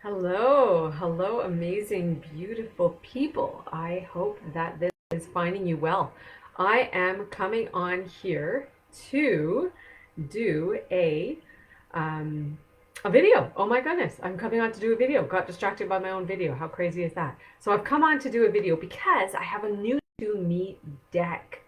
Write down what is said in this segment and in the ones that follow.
Hello, amazing, beautiful people. I hope that this is finding you well. I am coming on here to do a video. Oh my goodness, I'm coming on to do a video. Got distracted by my own video. How crazy is that? So I've come on to do a video because I have a new to me deck.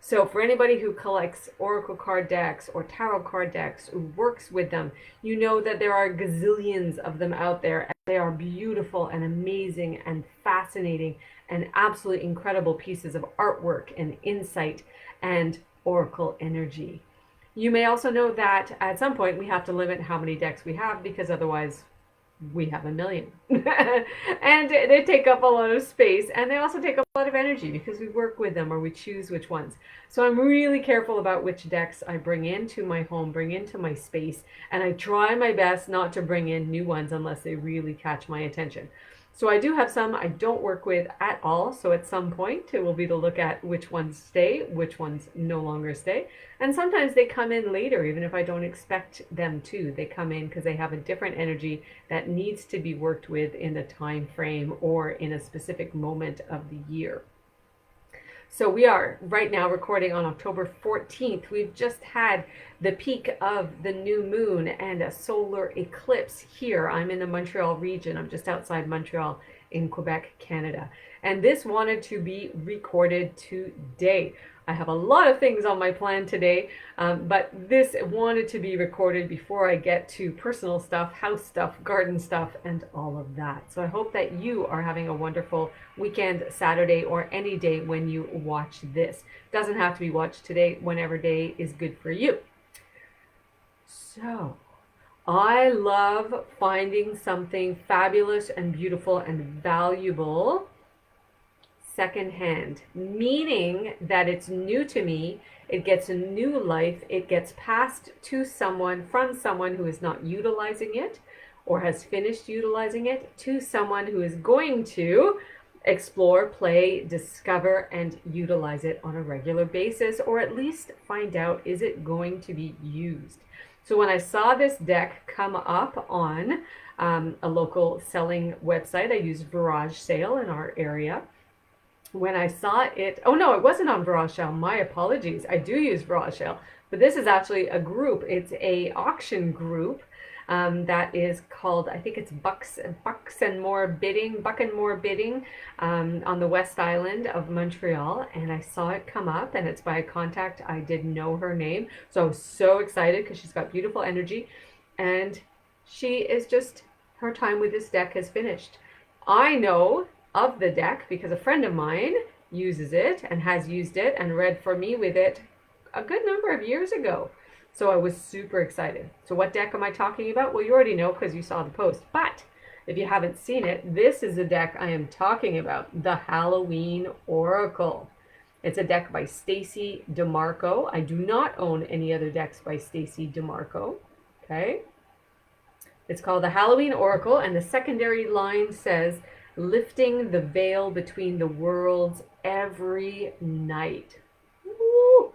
So for anybody who collects oracle card decks or tarot card decks, who works with them, you know that there are gazillions of them out there. They are beautiful and amazing and fascinating and absolutely incredible pieces of artwork and insight and oracle energy. You may also know that at some point we have to limit how many decks we have because otherwise we have a million. And they take up a lot of space, and they also take up a lot of energy because we work with them or we choose which ones. So I'm really careful about which decks I bring into my home, bring into my space, and I try my best not to bring in new ones unless they really catch my attention. So I do have some I don't work with at all. So at some point it will be to look at which ones stay, which ones no longer stay. And sometimes they come in later, even if I don't expect them to. They come in because they have a different energy that needs to be worked with in a time frame or in a specific moment of the year. So we are right now recording on October 14th. We've just had the peak of the new moon and a solar eclipse here. I'm in the Montreal region. I'm just outside Montreal in Quebec, Canada. And this wanted to be recorded today. I have a lot of things on my plan today, but this wanted to be recorded before I get to personal stuff, house stuff, garden stuff, and all of that. So I hope that you are having a wonderful weekend, Saturday, or any day when you watch this. Doesn't have to be watched today, whenever day is good for you. So, I love finding something fabulous and beautiful and valuable secondhand, meaning that it's new to me, it gets a new life, it gets passed to someone, from someone who is not utilizing it or has finished utilizing it, to someone who is going to explore, play, discover, and utilize it on a regular basis, or at least find out, is it going to be used? So when I saw this deck come up on a local selling website, I use Garage Sale in our area. When I saw it, oh no, it wasn't on Garage Sale, my apologies. I do use Garage Sale, but this is actually a group. It's a auction group that is called, I think it's Buck and More Bidding on the West Island of Montreal. And I saw it come up, and it's by a contact. I didn't know her name, so I was so excited because she's got beautiful energy, and she is just, her time with this deck has finished. I know of the deck because a friend of mine uses it and has used it and read for me with it a good number of years ago. So I was super excited. So what deck am I talking about? Well, you already know because you saw the post. But if you haven't seen it, this is the deck I am talking about, the Halloween Oracle. It's a deck by Stacey Demarco. I do not own any other decks by Stacey Demarco. Okay. It's called the Halloween Oracle, and the secondary line says, lifting the veil between the worlds every night. Woo!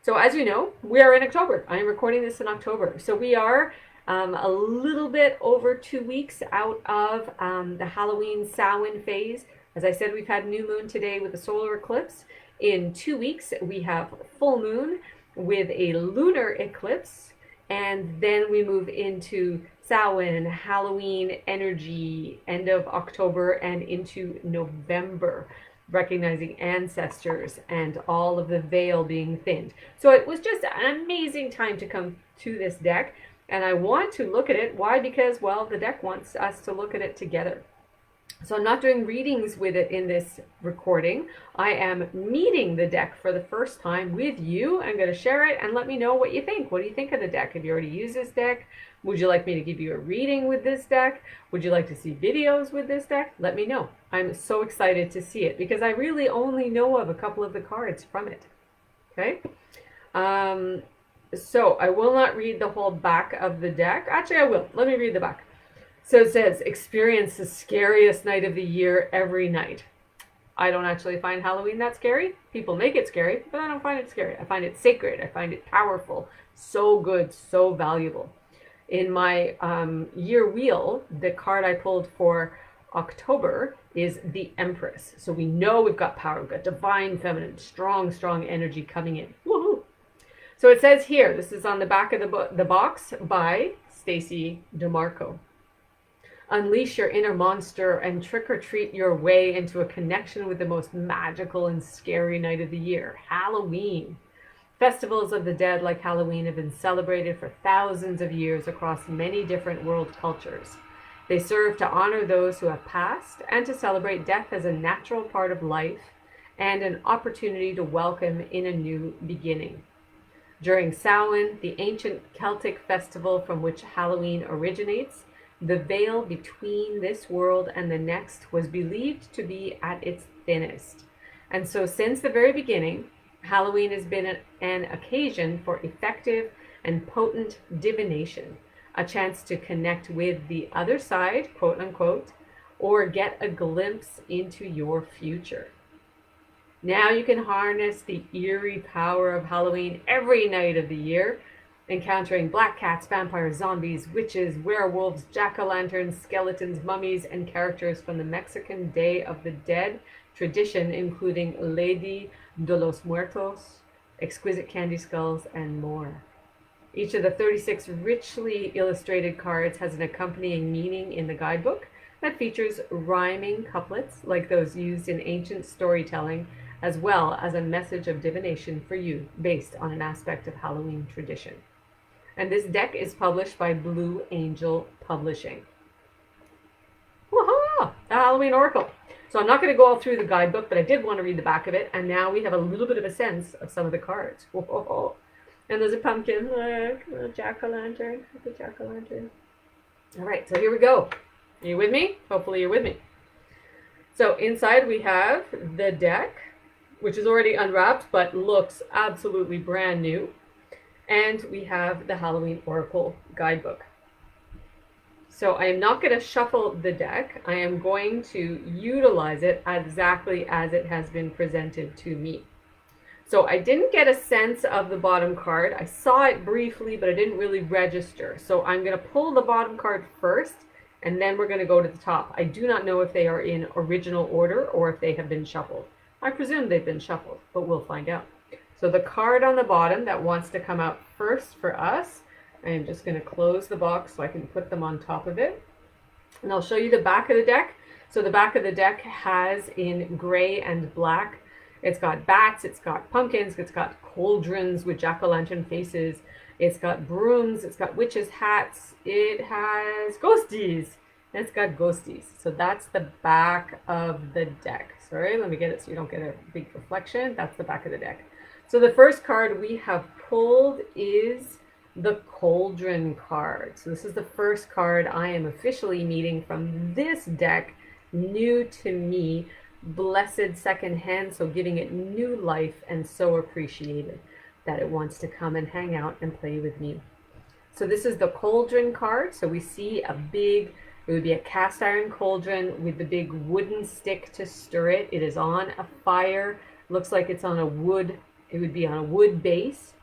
So as you know, we are in October. I am recording this in October. So we are a little bit over 2 weeks out of the Halloween Samhain phase. As I said, we've had new moon today with a solar eclipse. In 2 weeks, we have full moon with a lunar eclipse. And then we move into Samhain, Halloween energy, end of October and into November, recognizing ancestors and all of the veil being thinned. So it was just an amazing time to come to this deck. And I want to look at it. Why? Because, well, the deck wants us to look at it together. So I'm not doing readings with it in this recording. I am meeting the deck for the first time with you. I'm going to share it and let me know what you think. What do you think of the deck? Have you already used this deck? Would you like me to give you a reading with this deck? Would you like to see videos with this deck? Let me know. I'm so excited to see it because I really only know of a couple of the cards from it. Okay. So I will not read the whole back of the deck. Actually, I will. Let me read the back. So it says, experience the scariest night of the year every night. I don't actually find Halloween that scary. People make it scary, but I don't find it scary. I find it sacred. I find it powerful. So good, so valuable. In my year wheel, the card I pulled for October is the Empress. So we know we've got power. We've got divine feminine, strong, strong energy coming in. Woohoo! So it says here, this is on the back of the box by Stacey Demarco. Unleash your inner monster and trick or treat your way into a connection with the most magical and scary night of the year, Halloween. Festivals of the dead like Halloween have been celebrated for thousands of years across many different world cultures. They serve to honor those who have passed and to celebrate death as a natural part of life and an opportunity to welcome in a new beginning. During Samhain, the ancient Celtic festival from which Halloween originates, the veil between this world and the next was believed to be at its thinnest. And so since the very beginning, Halloween has been an occasion for effective and potent divination, a chance to connect with the other side, quote unquote, or get a glimpse into your future. Now you can harness the eerie power of Halloween every night of the year, encountering black cats, vampires, zombies, witches, werewolves, jack-o'-lanterns, skeletons, mummies, and characters from the Mexican Day of the Dead tradition, including Lady de los Muertos, exquisite candy skulls, and more. Each of the 36 richly illustrated cards has an accompanying meaning in the guidebook that features rhyming couplets like those used in ancient storytelling, as well as a message of divination for you based on an aspect of Halloween tradition. And this deck is published by Blue Angel Publishing. Woohoo! The Halloween Oracle. So I'm not going to go all through the guidebook, but I did want to read the back of it, and now we have a little bit of a sense of some of the cards. Whoa. And there's a pumpkin, look, a jack-o'-lantern, the jack-o'-lantern. All right, so here we go. Are you with me? Hopefully you're with me. So inside we have the deck, which is already unwrapped, but looks absolutely brand new. And we have the Halloween Oracle guidebook. So I am not going to shuffle the deck. I am going to utilize it exactly as it has been presented to me. So I didn't get a sense of the bottom card. I saw it briefly, but I didn't really register. So I'm going to pull the bottom card first, and then we're going to go to the top. I do not know if they are in original order or if they have been shuffled. I presume they've been shuffled, but we'll find out. So the card on the bottom that wants to come out first for us, I am just going to close the box so I can put them on top of it. And I'll show you the back of the deck. So the back of the deck has in gray and black, it's got bats, it's got pumpkins, it's got cauldrons with jack-o'-lantern faces, it's got brooms, it's got witches' hats, it has ghosties, and it's got ghosties. So that's the back of the deck. Sorry, let me get it so you don't get a big reflection. That's the back of the deck. So the first card we have pulled is the Cauldron card. So this is the first card I am officially meeting from this deck, new to me, blessed second hand, so giving it new life and so appreciated that it wants to come and hang out and play with me. So this is the Cauldron card. So we see a big, it would be a cast iron cauldron with the big wooden stick to stir it. It is on a fire, looks like it's on a wood, it would be on a wood base,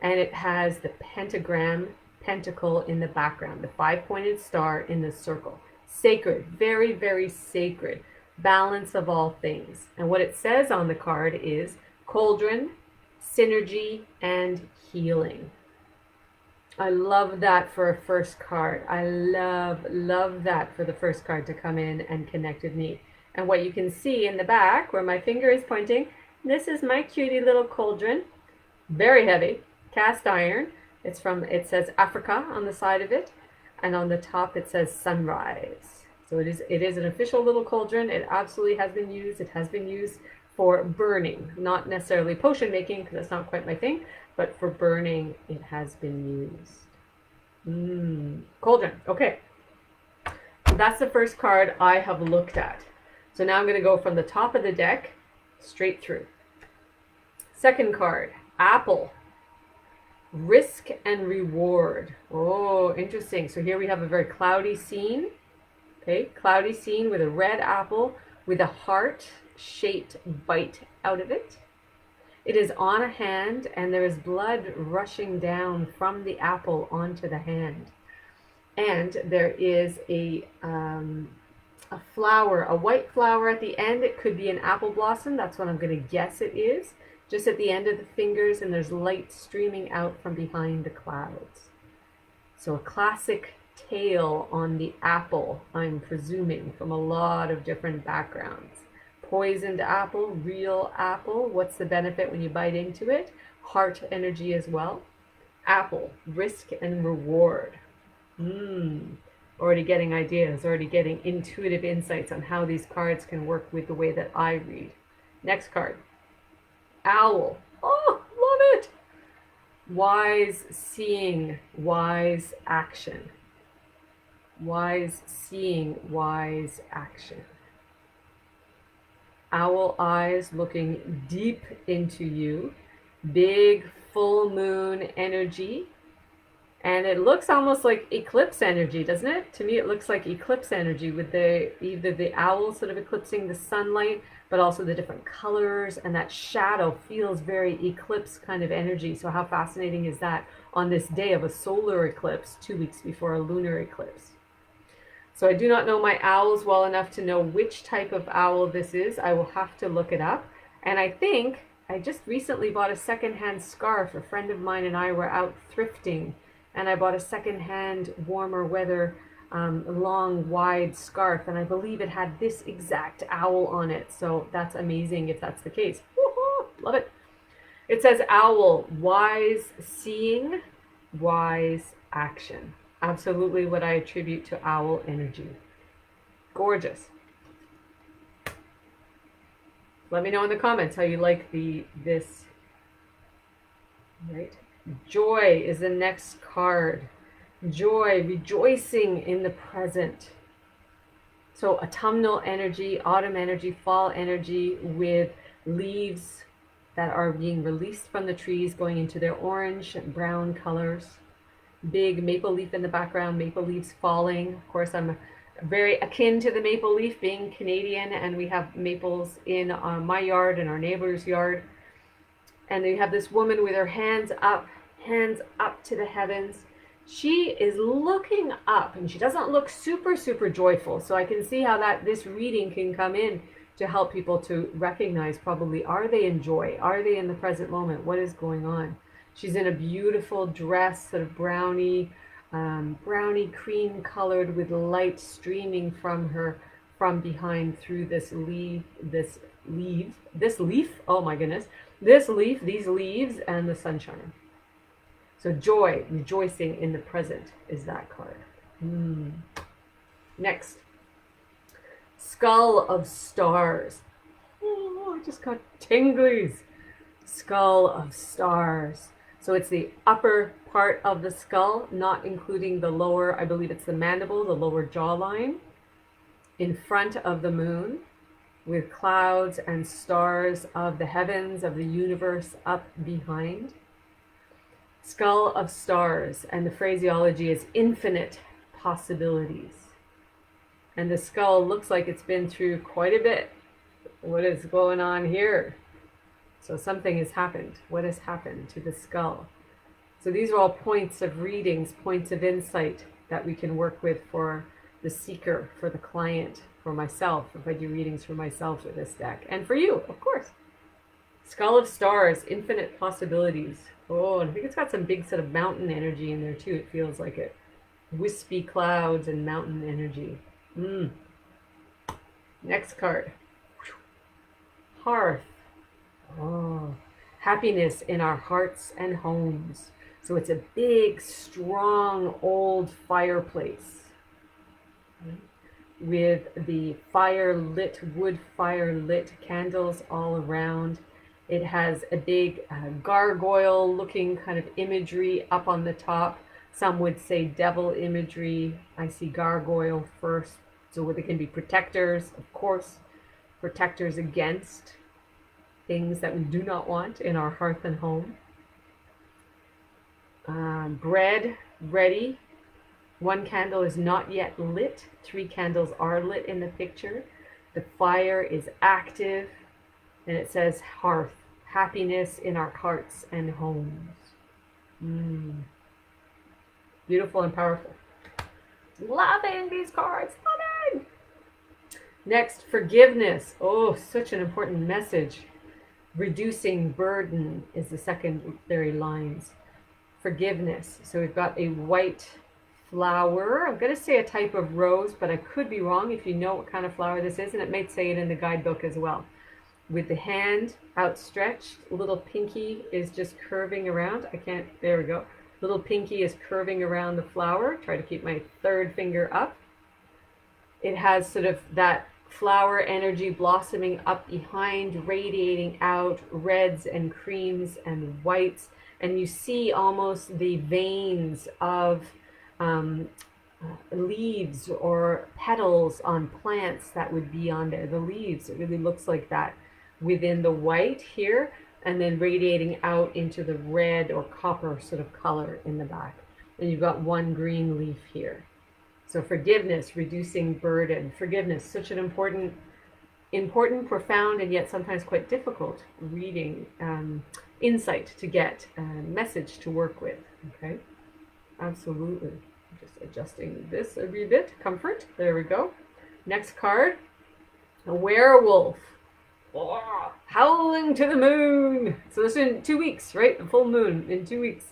and it has the pentagram pentacle in the background, the 5-pointed star in the circle. Sacred, very, very sacred, balance of all things. And what it says on the card is cauldron, synergy, and healing. I love that for a first card. I love that for the first card to come in and connect with me. And what you can see in the back where my finger is pointing, this is my cutie little cauldron, very heavy, cast iron. It says Africa on the side of it, and on the top it says sunrise. So it is an official little cauldron. It absolutely has been used. It has been used for burning, not necessarily potion making because that's not quite my thing, but for burning it has been used. Cauldron, okay. So that's the first card I have looked at. So now I'm going to go from the top of the deck straight through. Second card, apple. Risk and reward. Oh, interesting. So here we have a very cloudy scene. Okay, cloudy scene with a red apple with a heart-shaped bite out of it. It is on a hand and there is blood rushing down from the apple onto the hand. And there is a flower, a white flower at the end. It could be an apple blossom. That's what I'm going to guess it is. Just at the end of the fingers, and there's light streaming out from behind the clouds. So a classic tale on the apple, I'm presuming, from a lot of different backgrounds. Poisoned apple, real apple. What's the benefit when you bite into it? Heart energy as well. Apple, risk and reward. Already getting ideas, already getting intuitive insights on how these cards can work with the way that I read. Next card. Owl. Oh, love it. Wise seeing, wise action. Wise seeing, wise action. Owl eyes looking deep into you. Big full moon energy. And it looks almost like eclipse energy, doesn't it? To me, it looks like eclipse energy with either the owl sort of eclipsing the sunlight, but also the different colors, and that shadow feels very eclipse kind of energy. So how fascinating is that on this day of a solar eclipse, 2 weeks before a lunar eclipse? So I do not know my owls well enough to know which type of owl this is. I will have to look it up. And I think I just recently bought a secondhand scarf. A friend of mine and I were out thrifting, and I bought a secondhand warmer weather long wide scarf, and I believe it had this exact owl on it. So that's amazing if that's the case. Woo-hoo, love it. It says owl, wise seeing, wise action. Absolutely what I attribute to owl energy. Gorgeous. Let me know in the comments how you like this. Right? Joy is the next card. Joy, rejoicing in the present. So autumnal energy, autumn energy, fall energy with leaves that are being released from the trees going into their orange and brown colors. Big maple leaf in the background, maple leaves falling. Of course, I'm very akin to the maple leaf being Canadian, and we have maples in my yard and our neighbor's yard. And you have this woman with her hands up to the heavens. She is looking up, and she doesn't look super joyful. So I can see how this reading can come in to help people to recognize probably, are they in joy? Are they in the present moment? What is going on? She's in a beautiful dress, sort of brownie cream colored, with light streaming from her from behind through this leaf. Oh my goodness. This leaf, these leaves, and the sunshine. So joy, rejoicing in the present is that card. Next. Skull of stars. Oh, I just got tinglies. Skull of stars. So it's the upper part of the skull, not including the lower, I believe it's the mandible, the lower jawline, in front of the moon, with clouds and stars of the heavens, of the universe up behind. Skull of stars, and the phraseology is infinite possibilities. And the skull looks like it's been through quite a bit. What is going on here? So something has happened. What has happened to the skull? So these are all points of readings, points of insight that we can work with for the seeker, for the client, for myself, if I do readings for myself with this deck. And for you, of course. Skull of stars, infinite possibilities. Oh, and I think it's got some big sort of mountain energy in there too. It feels like it. Wispy clouds and mountain energy. Next card. Hearth. Oh, happiness in our hearts and homes. So it's a big, strong, old fireplace with the wood fire lit candles all around. It has a big gargoyle looking kind of imagery up on the top. Some would say devil imagery. I see gargoyle first. So they can be protectors, of course, protectors against things that we do not want in our hearth and home. Bread ready. 1 candle is not yet lit. 3 candles are lit in the picture. The fire is active, and it says hearth, happiness in our hearts and homes. Beautiful and powerful. Loving these cards. Loving. Next, forgiveness. Oh, such an important message. Reducing burden is the secondary lines. Forgiveness. So we've got a white flower. I'm going to say a type of rose, but I could be wrong if you know what kind of flower this is, and it may say it in the guidebook as well. With the hand outstretched, little pinky is just curving around. There we go. Little pinky is curving around the flower. Try to keep my third finger up. It has sort of that flower energy blossoming up behind, radiating out reds and creams and whites. And you see almost the veins of leaves or petals on plants that would be on there. The leaves, it really looks like that within the white here, and then radiating out into the red or copper sort of color in the back. And you've got one green leaf here. So forgiveness, reducing burden. Forgiveness, such an important, profound, and yet sometimes quite difficult reading insight to get, message to work with. Okay, absolutely. Just adjusting this a wee bit. Comfort. There we go. Next card, a werewolf. Oh, howling to the moon. So this is in 2 weeks, right? The full moon in 2 weeks.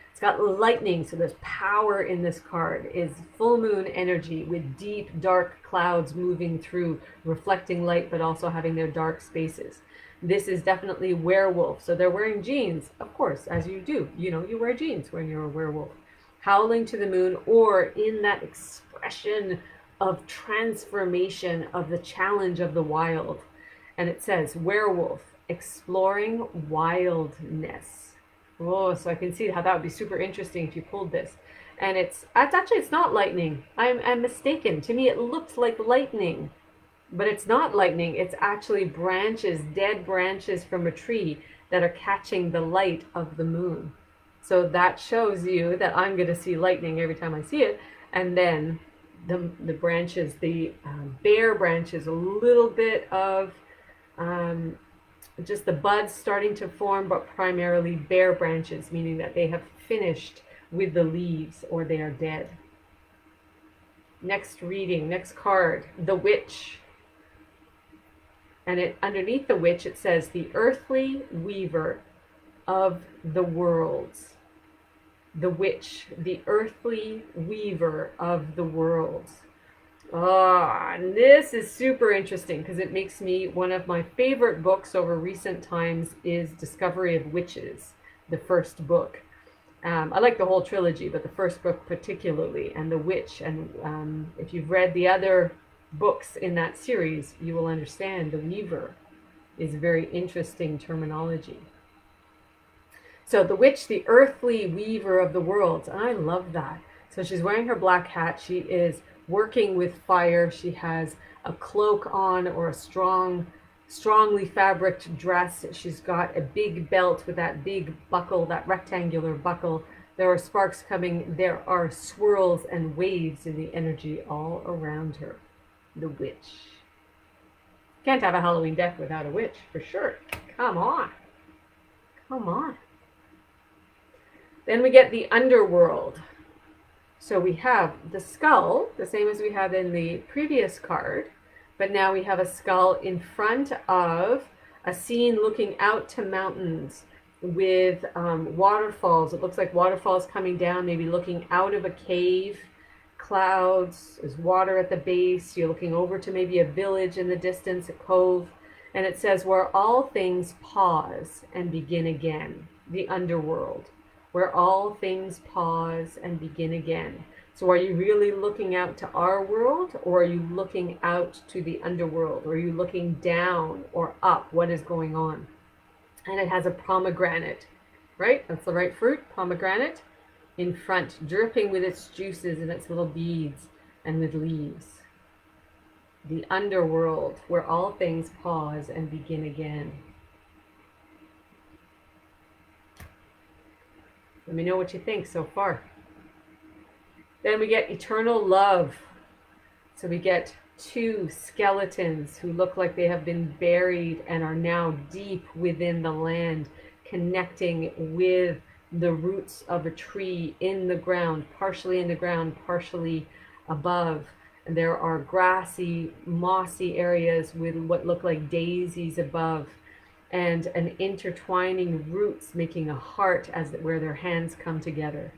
It's got lightning, so there's power in this card. Is full moon energy with deep, dark clouds moving through, reflecting light, but also having their dark spaces. This is definitely werewolf. So they're wearing jeans, of course, as you do. You know, you wear jeans when you're a werewolf. Howling to the moon, or in that expression of transformation, of the challenge of the wild. And it says, werewolf, exploring wildness. Oh, so I can see how that would be super interesting if you pulled this. And it's not lightning. I'm mistaken. To me, it looks like lightning, but it's not lightning. It's actually branches, dead branches from a tree that are catching the light of the moon. So that shows you that I'm going to see lightning every time I see it. And then the branches, the bare branches, a little bit of just the buds starting to form, but primarily bare branches, meaning that they have finished with the leaves or they are dead. Next reading, next card, the witch. And underneath the witch, it says, the earthly weaver of the worlds. The witch, the earthly weaver of the worlds. And this is super interesting because it makes me, one of my favorite books over recent times is Discovery of Witches, the first book. I like the whole trilogy, but the first book particularly, and the witch. And if you've read the other books in that series, you will understand the weaver is very interesting terminology. So the witch, the earthly weaver of the worlds, and I love that. So she's wearing her black hat. She is working with fire. She has a cloak on, or a strongly fabriced dress. She's got a big belt with that big buckle, that rectangular buckle. There are sparks coming. There are swirls and waves in the energy all around her. The witch. Can't have a Halloween deck without a witch, for sure. Come on. Come on. Then we get the underworld. So we have the skull, the same as we had in the previous card, but now we have a skull in front of a scene looking out to mountains with waterfalls. It looks like waterfalls coming down, maybe looking out of a cave, clouds, there's water at the base. You're looking over to maybe a village in the distance, a cove, and it says, where all things pause and begin again, the underworld. Where all things pause and begin again. So are you really looking out to our world, or are you looking out to the underworld? Or are you looking down or up? What is going on? And it has a pomegranate, right? That's the right fruit, pomegranate, in front, dripping with its juices and its little beads and with leaves. The underworld, where all things pause and begin again. Let me know what you think so far. Then we get eternal love. So we get two skeletons who look like they have been buried and are now deep within the land, connecting with the roots of a tree in the ground, partially above. And there are grassy, mossy areas with what look like daisies above, and an intertwining roots making a heart as where their hands come together.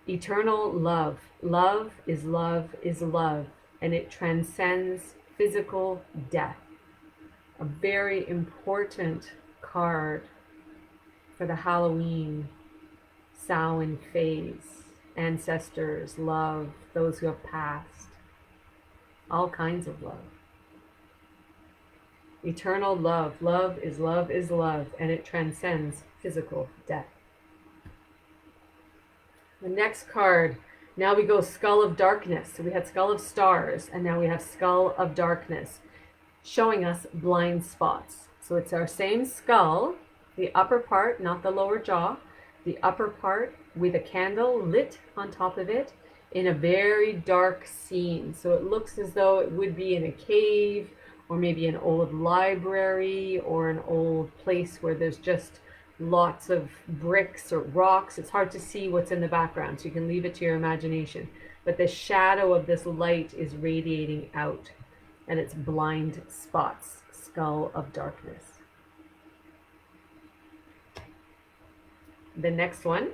Eternal love. Love is love is love, and it transcends physical death. A very important card for the Halloween Samhain phase. Ancestors, love, those who have passed. All kinds of love. Eternal love. Love is love is love, and it transcends physical death. The next card, now we go Skull of Darkness. So we had Skull of Stars, and now we have Skull of Darkness, showing us blind spots. So it's our same skull, the upper part, not the lower jaw, the upper part with a candle lit on top of it in a very dark scene. So it looks as though it would be in a cave, or maybe an old library, or an old place where there's just lots of bricks or rocks. It's hard to see what's in the background, so you can leave it to your imagination. But the shadow of this light is radiating out, and it's blind spots. Skull of Darkness. The next one,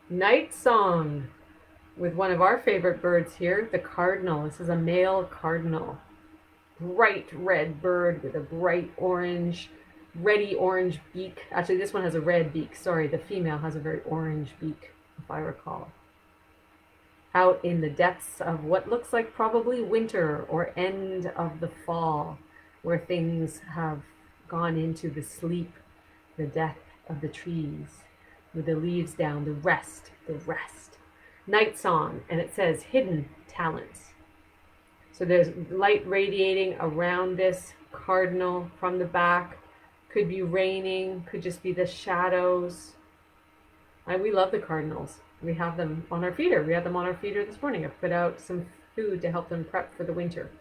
Night Song, with one of our favorite birds here, the cardinal. This is a male cardinal. Bright red bird with a bright orange, reddy orange beak. Actually, this one has a red beak. Sorry, the female has a very orange beak, if I recall. Out in the depths of what looks like probably winter or end of the fall, where things have gone into the sleep, the death of the trees, with the leaves down, the rest. Night Song, and it says hidden talents. So there's light radiating around this cardinal from the back. Could be raining, could just be the shadows. We love the cardinals. We have them on our feeder. We had them on our feeder this morning. I put out some food to help them prep for the winter.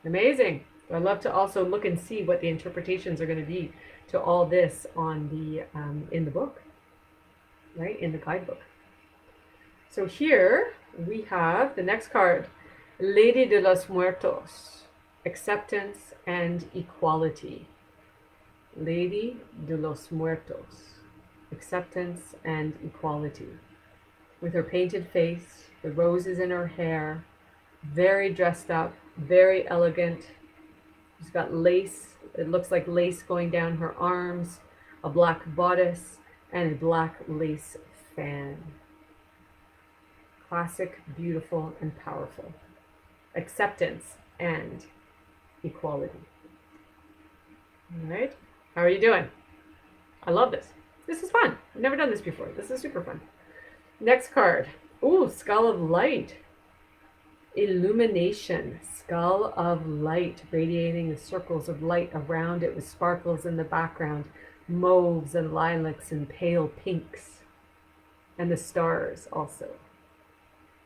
Amazing. I'd love to also look and see what the interpretations are going to be to all this on the in the book, right? In the guidebook. So here we have the next card, Lady de los Muertos, acceptance and equality. Lady de los Muertos, acceptance and equality. With her painted face, the roses in her hair, very dressed up, very elegant. She's got lace, it looks like lace going down her arms, a black bodice, and a black lace fan. Classic, beautiful, and powerful. Acceptance and equality. All right, how are you doing? I love this. This is fun. I've never done this before. This is super fun. Next card. Ooh, Skull of Light. Illumination. Skull of Light, radiating the circles of light around it with sparkles in the background, mauves and lilacs and pale pinks, and the stars also.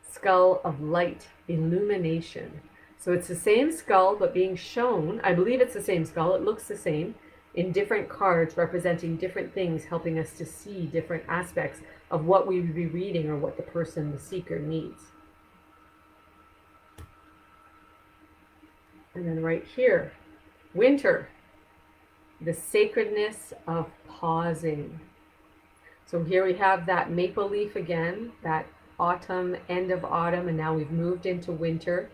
Skull of Light, illumination. So it's the same skull, but being shown, I believe it's the same skull, it looks the same, in different cards representing different things, helping us to see different aspects of what we would be reading or what the person, the seeker, needs. And then right here, winter, the sacredness of pausing. So here we have that maple leaf again, that autumn, end of autumn, and now we've moved into winter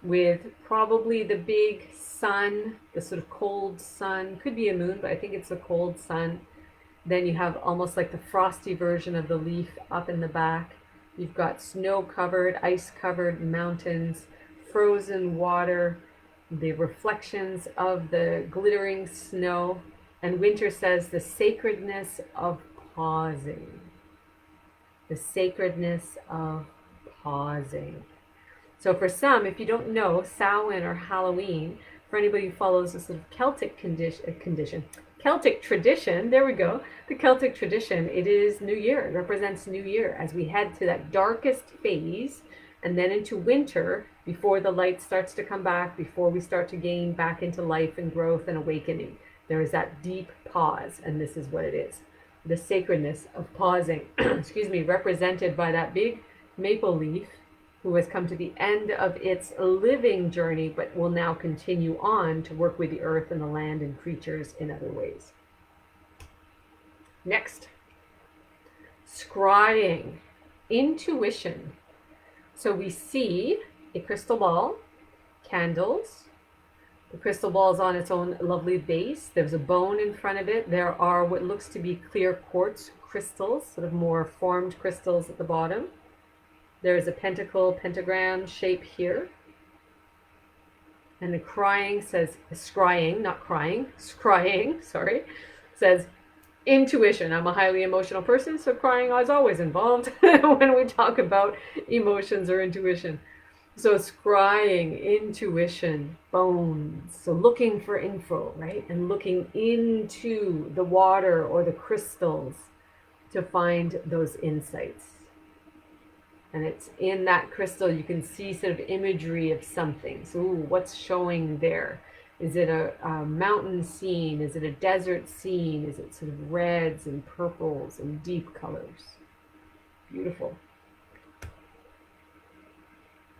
with probably the big sun, the sort of cold sun, could be a moon, but I think it's a cold sun. Then you have almost like the frosty version of the leaf up in the back. You've got snow-covered, ice-covered mountains, frozen water, the reflections of the glittering snow, and winter says the sacredness of pausing. The sacredness of pausing. So for some, if you don't know, Samhain or Halloween, for anybody who follows a sort of Celtic Celtic tradition, there we go, the Celtic tradition, it is New Year, it represents New Year as we head to that darkest phase and then into winter before the light starts to come back, before we start to gain back into life and growth and awakening. There is that deep pause, and this is what it is. The sacredness of pausing, excuse me, represented by that big maple leaf who has come to the end of its living journey, but will now continue on to work with the earth and the land and creatures in other ways. Next, scrying, intuition. So we see a crystal ball, candles. The crystal ball is on its own lovely base. There's a bone in front of it. There are what looks to be clear quartz crystals, sort of more formed crystals at the bottom. There's a pentacle, pentagram shape here. And the scrying says, scrying, not crying, scrying, sorry, says intuition. I'm a highly emotional person, so crying is always involved when we talk about emotions or intuition. So scrying, intuition, bones. So looking for info, right? And looking into the water or the crystals to find those insights. And it's in that crystal, you can see sort of imagery of something. So what's showing there? Is it a mountain scene? Is it a desert scene? Is it sort of reds and purples and deep colors? Beautiful.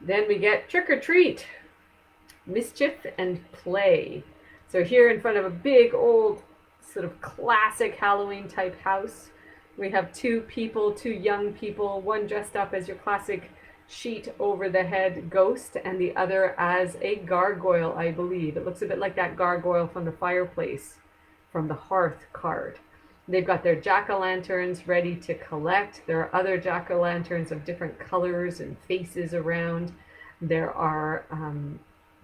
Then we get trick or treat, mischief and play. So here in front of a big old sort of classic Halloween type house, we have two people, two young people, one dressed up as your classic sheet over the head ghost and the other as a gargoyle, I believe. It looks a bit like that gargoyle from the fireplace, from the hearth card. They've got their jack-o'-lanterns ready to collect. There are other jack-o'-lanterns of different colors and faces around. There are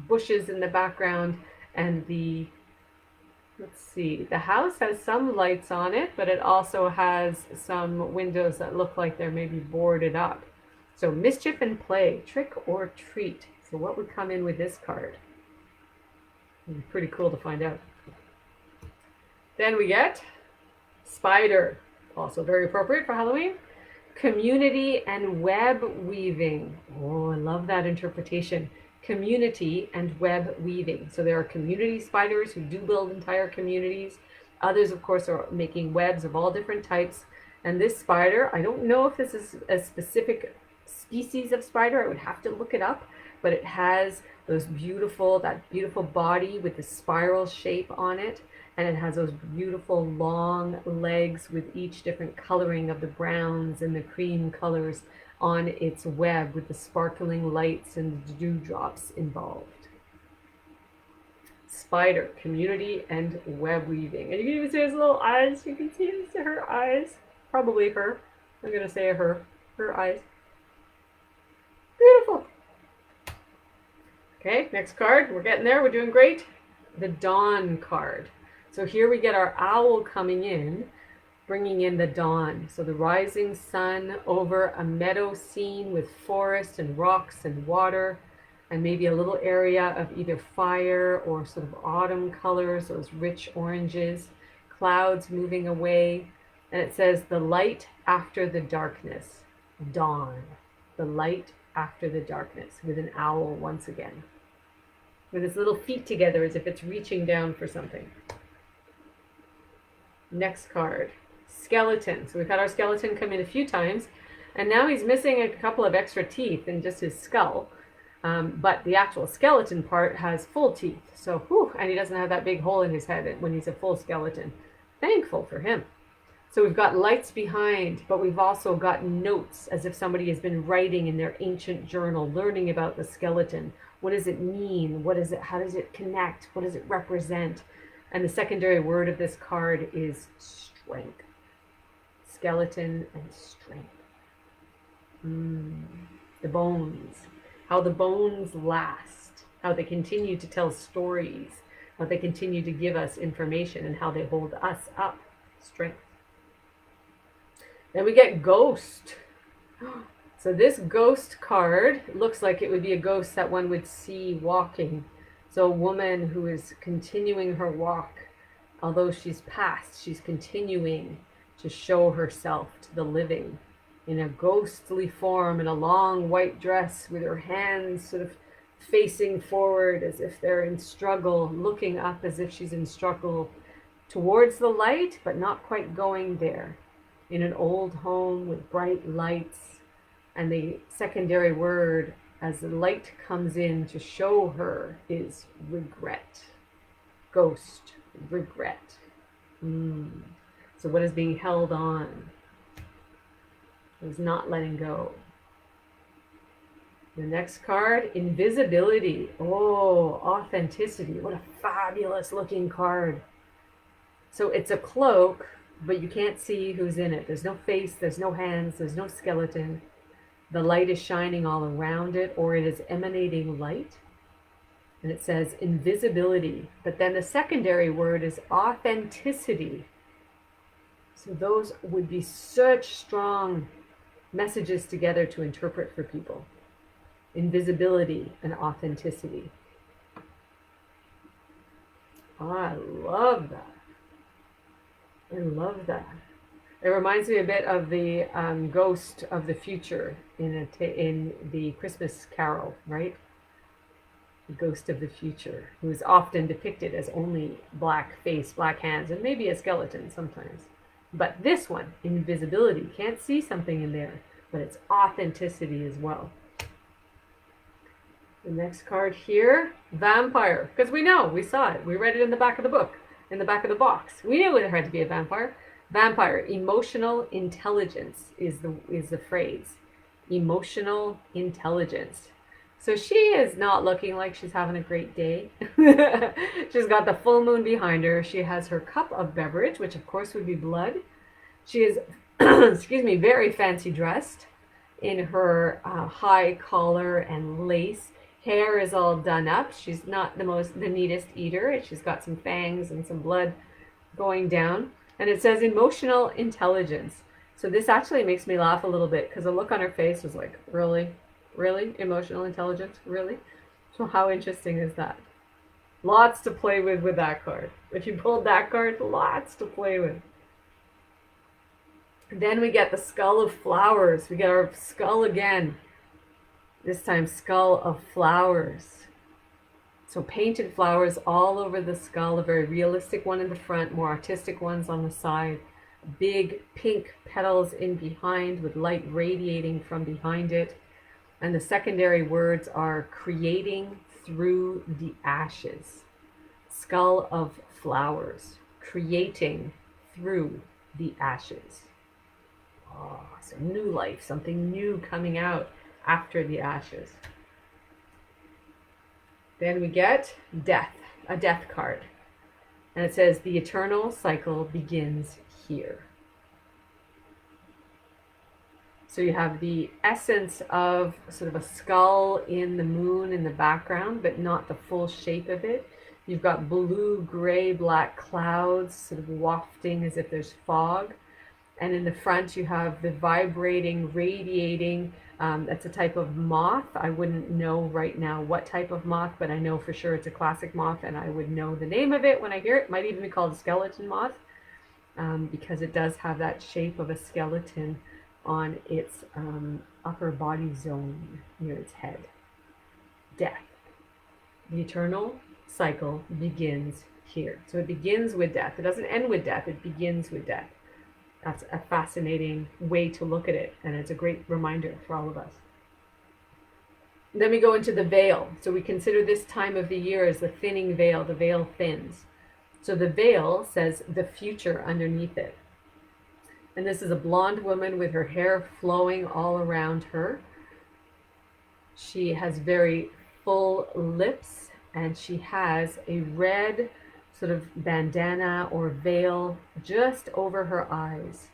bushes in the background, and the house has some lights on it, but it also has some windows that look like they're maybe boarded up. So mischief and play, trick or treat. So what would come in with this card? It'd be pretty cool to find out. Then we get spider, also very appropriate for Halloween. Community and web weaving. Oh, I love that interpretation. Community and web weaving. So there are community spiders who do build entire communities. Others, of course, are making webs of all different types. And this spider, I don't know if this is a specific species of spider. I would have to look it up. But it has that beautiful body with the spiral shape on it. And it has those beautiful long legs with each different coloring of the browns and the cream colors on its web with the sparkling lights and the dewdrops involved. Spider, community, and web weaving. And you can even see his little eyes. You can see her eyes. Probably her. I'm going to say her. Her eyes. Beautiful. Okay, next card. We're getting there. We're doing great. The dawn card. So here we get our owl coming in, bringing in the dawn. So the rising sun over a meadow scene with forest and rocks and water, and maybe a little area of either fire or sort of autumn colors, those rich oranges, clouds moving away. And it says the light after the darkness, dawn. The light after the darkness, with an owl once again, with its little feet together as if it's reaching down for something. Next card, skeleton. So we've had our skeleton come in a few times, and now he's missing a couple of extra teeth in just his skull. But the actual skeleton part has full teeth. So, and he doesn't have that big hole in his head when he's a full skeleton. Thankful for him. So we've got lights behind, but we've also got notes as if somebody has been writing in their ancient journal, learning about the skeleton. What does it mean? What is it? How does it connect? What does it represent? And the secondary word of this card is strength. Skeleton and strength. The bones. How the bones last. How they continue to tell stories. How they continue to give us information and how they hold us up. Strength. Then we get ghost. So this ghost card looks like it would be a ghost that one would see walking. So a woman who is continuing her walk, although she's passed, she's continuing to show herself to the living in a ghostly form, in a long white dress with her hands sort of facing forward as if they're in struggle, looking up as if she's in struggle towards the light, but not quite going there. In an old home with bright lights, And the secondary word, as the light comes in to show her, is regret. Ghost, regret. So what is being held on? Is not letting go. The next card, invisibility. Oh, authenticity. What a fabulous looking card. So it's a cloak, but you can't see who's in it. There's no face, there's no hands, there's no skeleton. The light is shining all around it, or it is emanating light. And it says invisibility. But then the secondary word is authenticity. So those would be such strong messages together to interpret for people. Invisibility and authenticity. Oh, I love that. I love that. It reminds me a bit of the ghost of the future in the Christmas Carol, right? The ghost of the future, who is often depicted as only black face, black hands, and maybe a skeleton sometimes. But this one, invisibility, can't see something in there, but it's authenticity as well. The next card here, vampire, because we know, we saw it, we read it in the back of the book, in the back of the box. We knew it had to be a vampire. Vampire, emotional intelligence is the phrase. Emotional intelligence. So she is not looking like she's having a great day. She's got the full moon behind her. She has her cup of beverage, which of course would be blood. She is, excuse me, very fancy dressed in her high collar and lace. Hair is all done up. She's not the neatest eater. She's got some fangs and some blood going down. And it says emotional intelligence. So this actually makes me laugh a little bit because the look on her face was like, really? Really? Emotional intelligence? Really? So how interesting is that? Lots to play with that card. If you pulled that card, lots to play with. Then we get the skull of flowers. We get our skull again. This time, skull of flowers. So painted flowers all over the skull, a very realistic one in the front, more artistic ones on the side. Big pink petals in behind with light radiating from behind it. And the secondary words are creating through the ashes. Skull of flowers, creating through the ashes. Oh, so new life, something new coming out after the ashes. Then we get death, a death card. And it says the eternal cycle begins here. So you have the essence of sort of a skull in the moon in the background, but not the full shape of it. You've got blue, gray, black clouds sort of wafting as if there's fog. And in the front you have the vibrating, radiating, that's a type of moth. I wouldn't know right now what type of moth, but I know for sure it's a classic moth, and I would know the name of it when I hear it. It might even be called a skeleton moth, because it does have that shape of a skeleton on its upper body zone near its head. Death. The eternal cycle begins here. So it begins with death. It doesn't end with death. It begins with death. That's a fascinating way to look at it, and it's a great reminder for all of us. Then we go into the veil. So we consider this time of the year as the thinning veil. The veil thins. So the veil says the future underneath it. And this is a blonde woman with her hair flowing all around her. She has very full lips, and she has a red sort of bandana or veil just over her eyes.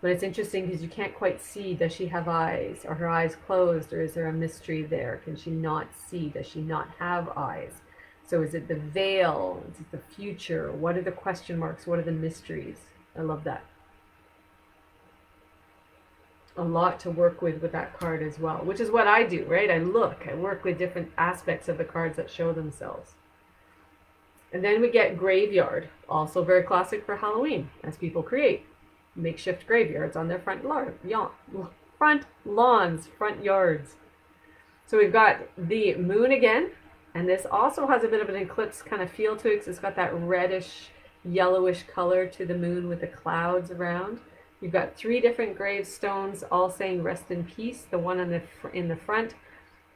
But it's interesting because you can't quite see, does she have eyes? Are her eyes closed, or is there a mystery there? Can she not see? Does she not have eyes? So is it the veil? Is it the future? What are the question marks? What are the mysteries? I love that. A lot to work with that card as well, which is what I do, right? I work with different aspects of the cards that show themselves. And then we get graveyard, also very classic for Halloween, as people create makeshift graveyards on their front lawns, front yards. So we've got the moon again, and this also has a bit of an eclipse kind of feel to it, because it's got that reddish, yellowish color to the moon with the clouds around. You've got 3 different gravestones, all saying rest in peace. The one in the front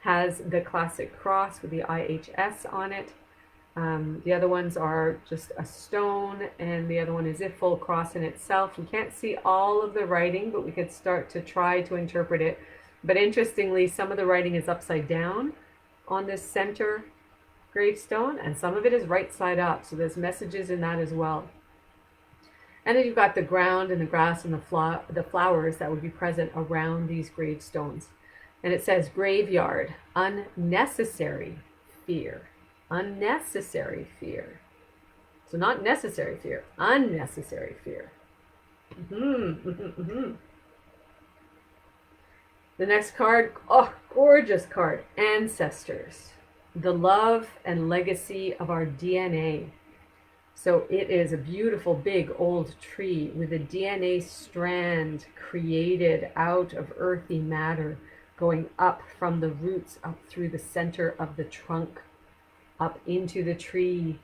has the classic cross with the IHS on it. The other ones are just a stone, and the other one is a full cross in itself. We can't see all of the writing, but we could start to try to interpret it. But interestingly, some of the writing is upside down on this center gravestone, and some of it is right side up. So there's messages in that as well. And then you've got the ground and the grass and the flowers that would be present around these gravestones. And it says graveyard, unnecessary fear. Unnecessary fear. So not necessary fear, unnecessary fear. The next card, oh, gorgeous card, ancestors. The love and legacy of our DNA. So it is a beautiful big old tree with a DNA strand created out of earthy matter going up from the roots up through the center of the trunk, up into the tree,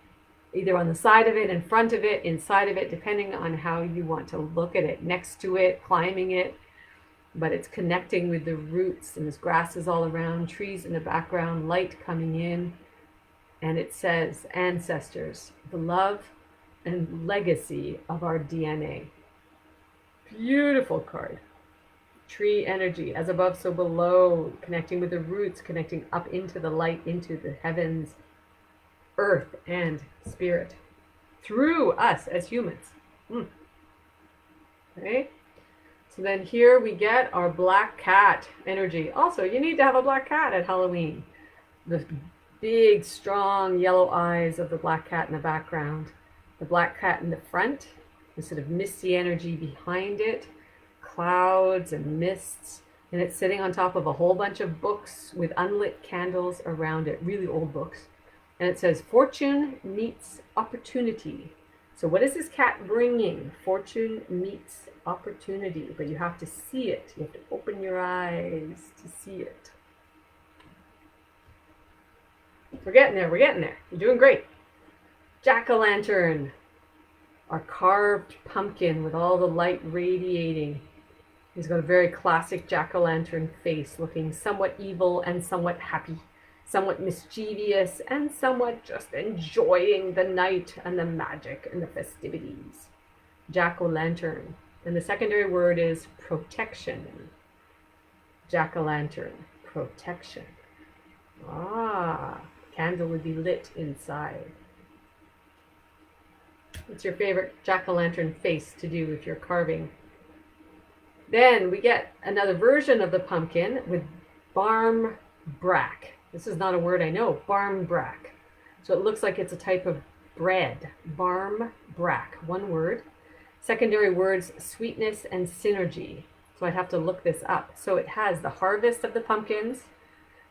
either on the side of it, in front of it, inside of it, depending on how you want to look at it, next to it, climbing it. But it's connecting with the roots, and there's grasses all around, trees in the background, light coming in. And it says, ancestors, the love and legacy of our DNA. Beautiful card. Tree energy, as above, so below, connecting with the roots, connecting up into the light, into the heavens, earth and spirit, through us as humans. Okay, so then here we get our black cat energy. Also, you need to have a black cat at Halloween. The big, strong yellow eyes of the black cat in the background. The black cat in the front, the sort of misty energy behind it, clouds and mists, and it's sitting on top of a whole bunch of books with unlit candles around it, really old books. And it says, fortune meets opportunity. So what is this cat bringing? Fortune meets opportunity, but you have to see it. You have to open your eyes to see it. We're getting there, we're getting there. You're doing great. Jack-o'-lantern, our carved pumpkin with all the light radiating. He's got a very classic jack-o'-lantern face, looking somewhat evil and somewhat happy, somewhat mischievous and somewhat just enjoying the night and the magic and the festivities. Jack-o'-lantern. And the secondary word is protection. Jack-o'-lantern, protection. Candle would be lit inside. What's your favorite jack-o'-lantern face to do if you're carving? Then we get another version of the pumpkin with barm brack. This is not a word I know. Barm brack. So it looks like it's a type of bread. Barm brack. One word. Secondary words, sweetness and synergy. So I'd have to look this up. So it has the harvest of the pumpkins.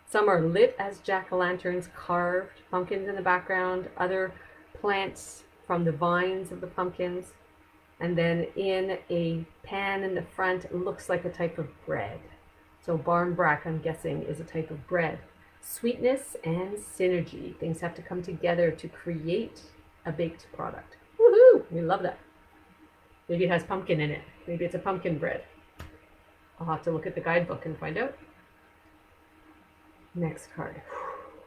Some are lit as jack-o'-lanterns, carved pumpkins in the background, other plants from the vines of the pumpkins. And then in a pan in the front, it looks like a type of bread. So barm brack, I'm guessing, is a type of bread. Sweetness and synergy. Things have to come together to create a baked product. Woohoo! We love that. Maybe it has pumpkin in it. Maybe it's a pumpkin bread. I'll have to look at the guidebook and find out. Next card.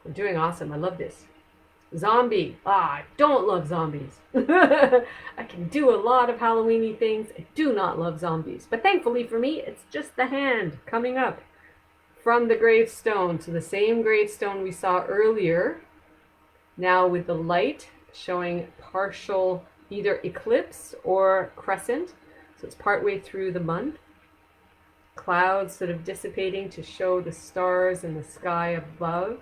We're doing awesome. I love this. Zombie. I don't love zombies. I can do a lot of Halloween-y things. I do not love zombies. But thankfully for me, it's just the hand coming up from the gravestone. So the same gravestone we saw earlier, now with the light showing partial either eclipse or crescent. So it's partway through the month. Clouds sort of dissipating to show the stars in the sky above.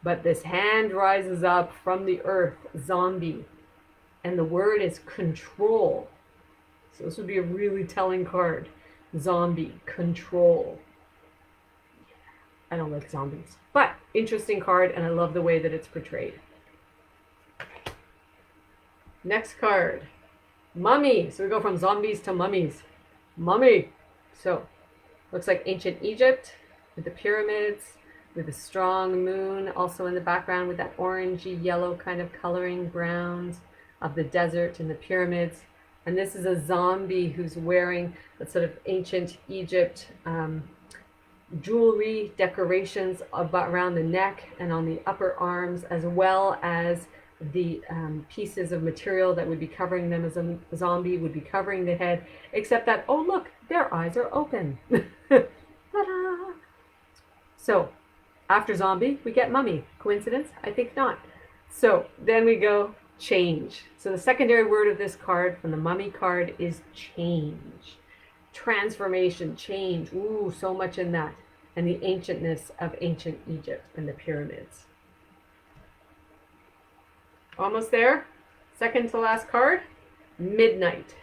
But this hand rises up from the earth, zombie. And the word is control. So this would be a really telling card. Zombie, control. I don't like zombies. But interesting card, and I love the way that it's portrayed. Next card. Mummy. So we go from zombies to mummies. Mummy. So, looks like ancient Egypt with the pyramids, with a strong moon also in the background with that orangey yellow kind of coloring browns of the desert and the pyramids. And this is a zombie who's wearing that sort of ancient Egypt jewelry decorations around the neck and on the upper arms, as well as the pieces of material that would be covering them as a zombie would be covering the head, except that, oh look, their eyes are open. Ta-da! So after zombie, we get mummy. Coincidence? I think not. So then we go change. So the secondary word of this card from the mummy card is change. Transformation, change. Ooh, so much in that. And the ancientness of ancient Egypt and the pyramids. Almost there. Second to last card, midnight.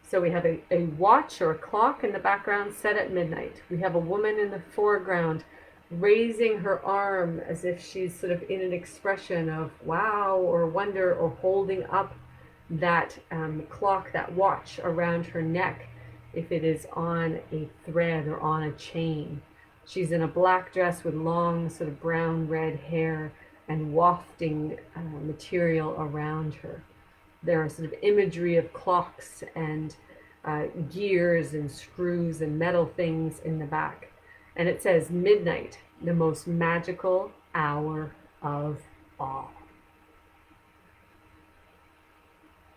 So we have a watch or a clock in the background set at midnight. We have a woman in the foreground raising her arm as if she's sort of in an expression of wow or wonder, or holding up that clock, that watch around her neck, if it is on a thread or on a chain. She's in a black dress with long sort of brown red hair and wafting material around her. There are sort of imagery of clocks and gears and screws and metal things in the back. And it says midnight, the most magical hour of all.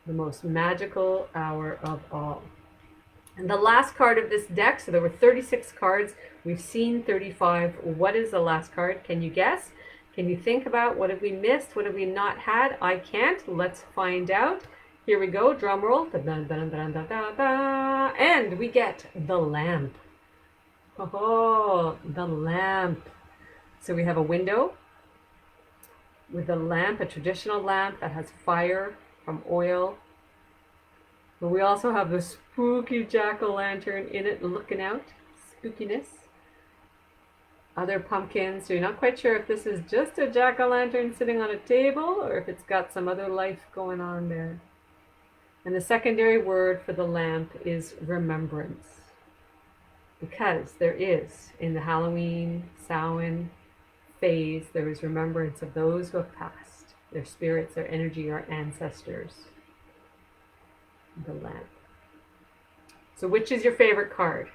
The most magical hour of all. And the last card of this deck, so there were 36 cards. We've seen 35. What is the last card? Can you guess? Can you think about what have we missed? What have we not had? I can't. Let's find out. Here we go. Drum roll. And we get the lamp. Oh, the lamp. So we have a window with a lamp, a traditional lamp that has fire from oil. But we also have the spooky jack-o'-lantern in it looking out. Spookiness. Other pumpkins. So you're not quite sure if this is just a jack-o'-lantern sitting on a table or if it's got some other life going on there. And the secondary word for the lamp is remembrance. Because there is, in the Halloween, Samhain phase, there is remembrance of those who have passed. Their spirits, their energy, our ancestors. The lamp. So which is your favorite card?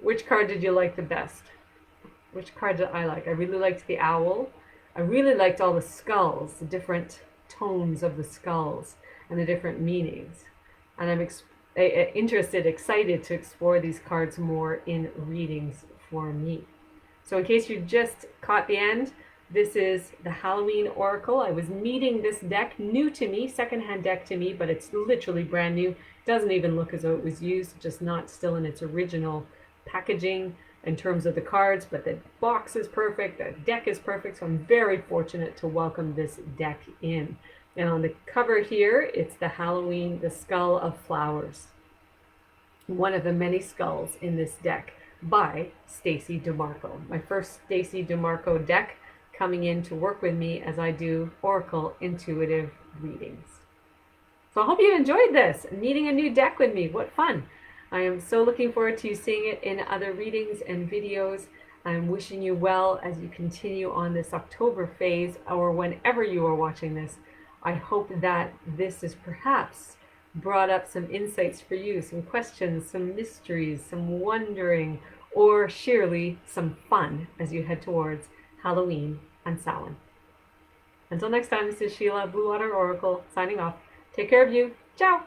Which card did you like the best? Which card did I like? I really liked the owl. I really liked all the skulls, the different tones of the skulls and the different meanings. And I'm excited to explore these cards more in readings for me. So in case you just caught the end, this is the Halloween Oracle. I was meeting this deck, new to me, secondhand deck to me, but it's literally brand new. Doesn't even look as though it was used, just not still in its original packaging in terms of the cards, but the box is perfect, the deck is perfect, so I'm very fortunate to welcome this deck in. And on the cover here, it's the Halloween, the Skull of Flowers. One of the many skulls in this deck by Stacey Demarco. My first Stacey Demarco deck coming in to work with me as I do Oracle intuitive readings. So I hope you enjoyed this, meeting a new deck with me. What fun. I am so looking forward to seeing it in other readings and videos. I'm wishing you well as you continue on this October phase, or whenever you are watching this. I hope that this has perhaps brought up some insights for you, some questions, some mysteries, some wondering, or sheerly some fun as you head towards Halloween and Samhain. Until next time, this is Sheila, BlueWater Oracle, signing off. Take care of you. Ciao!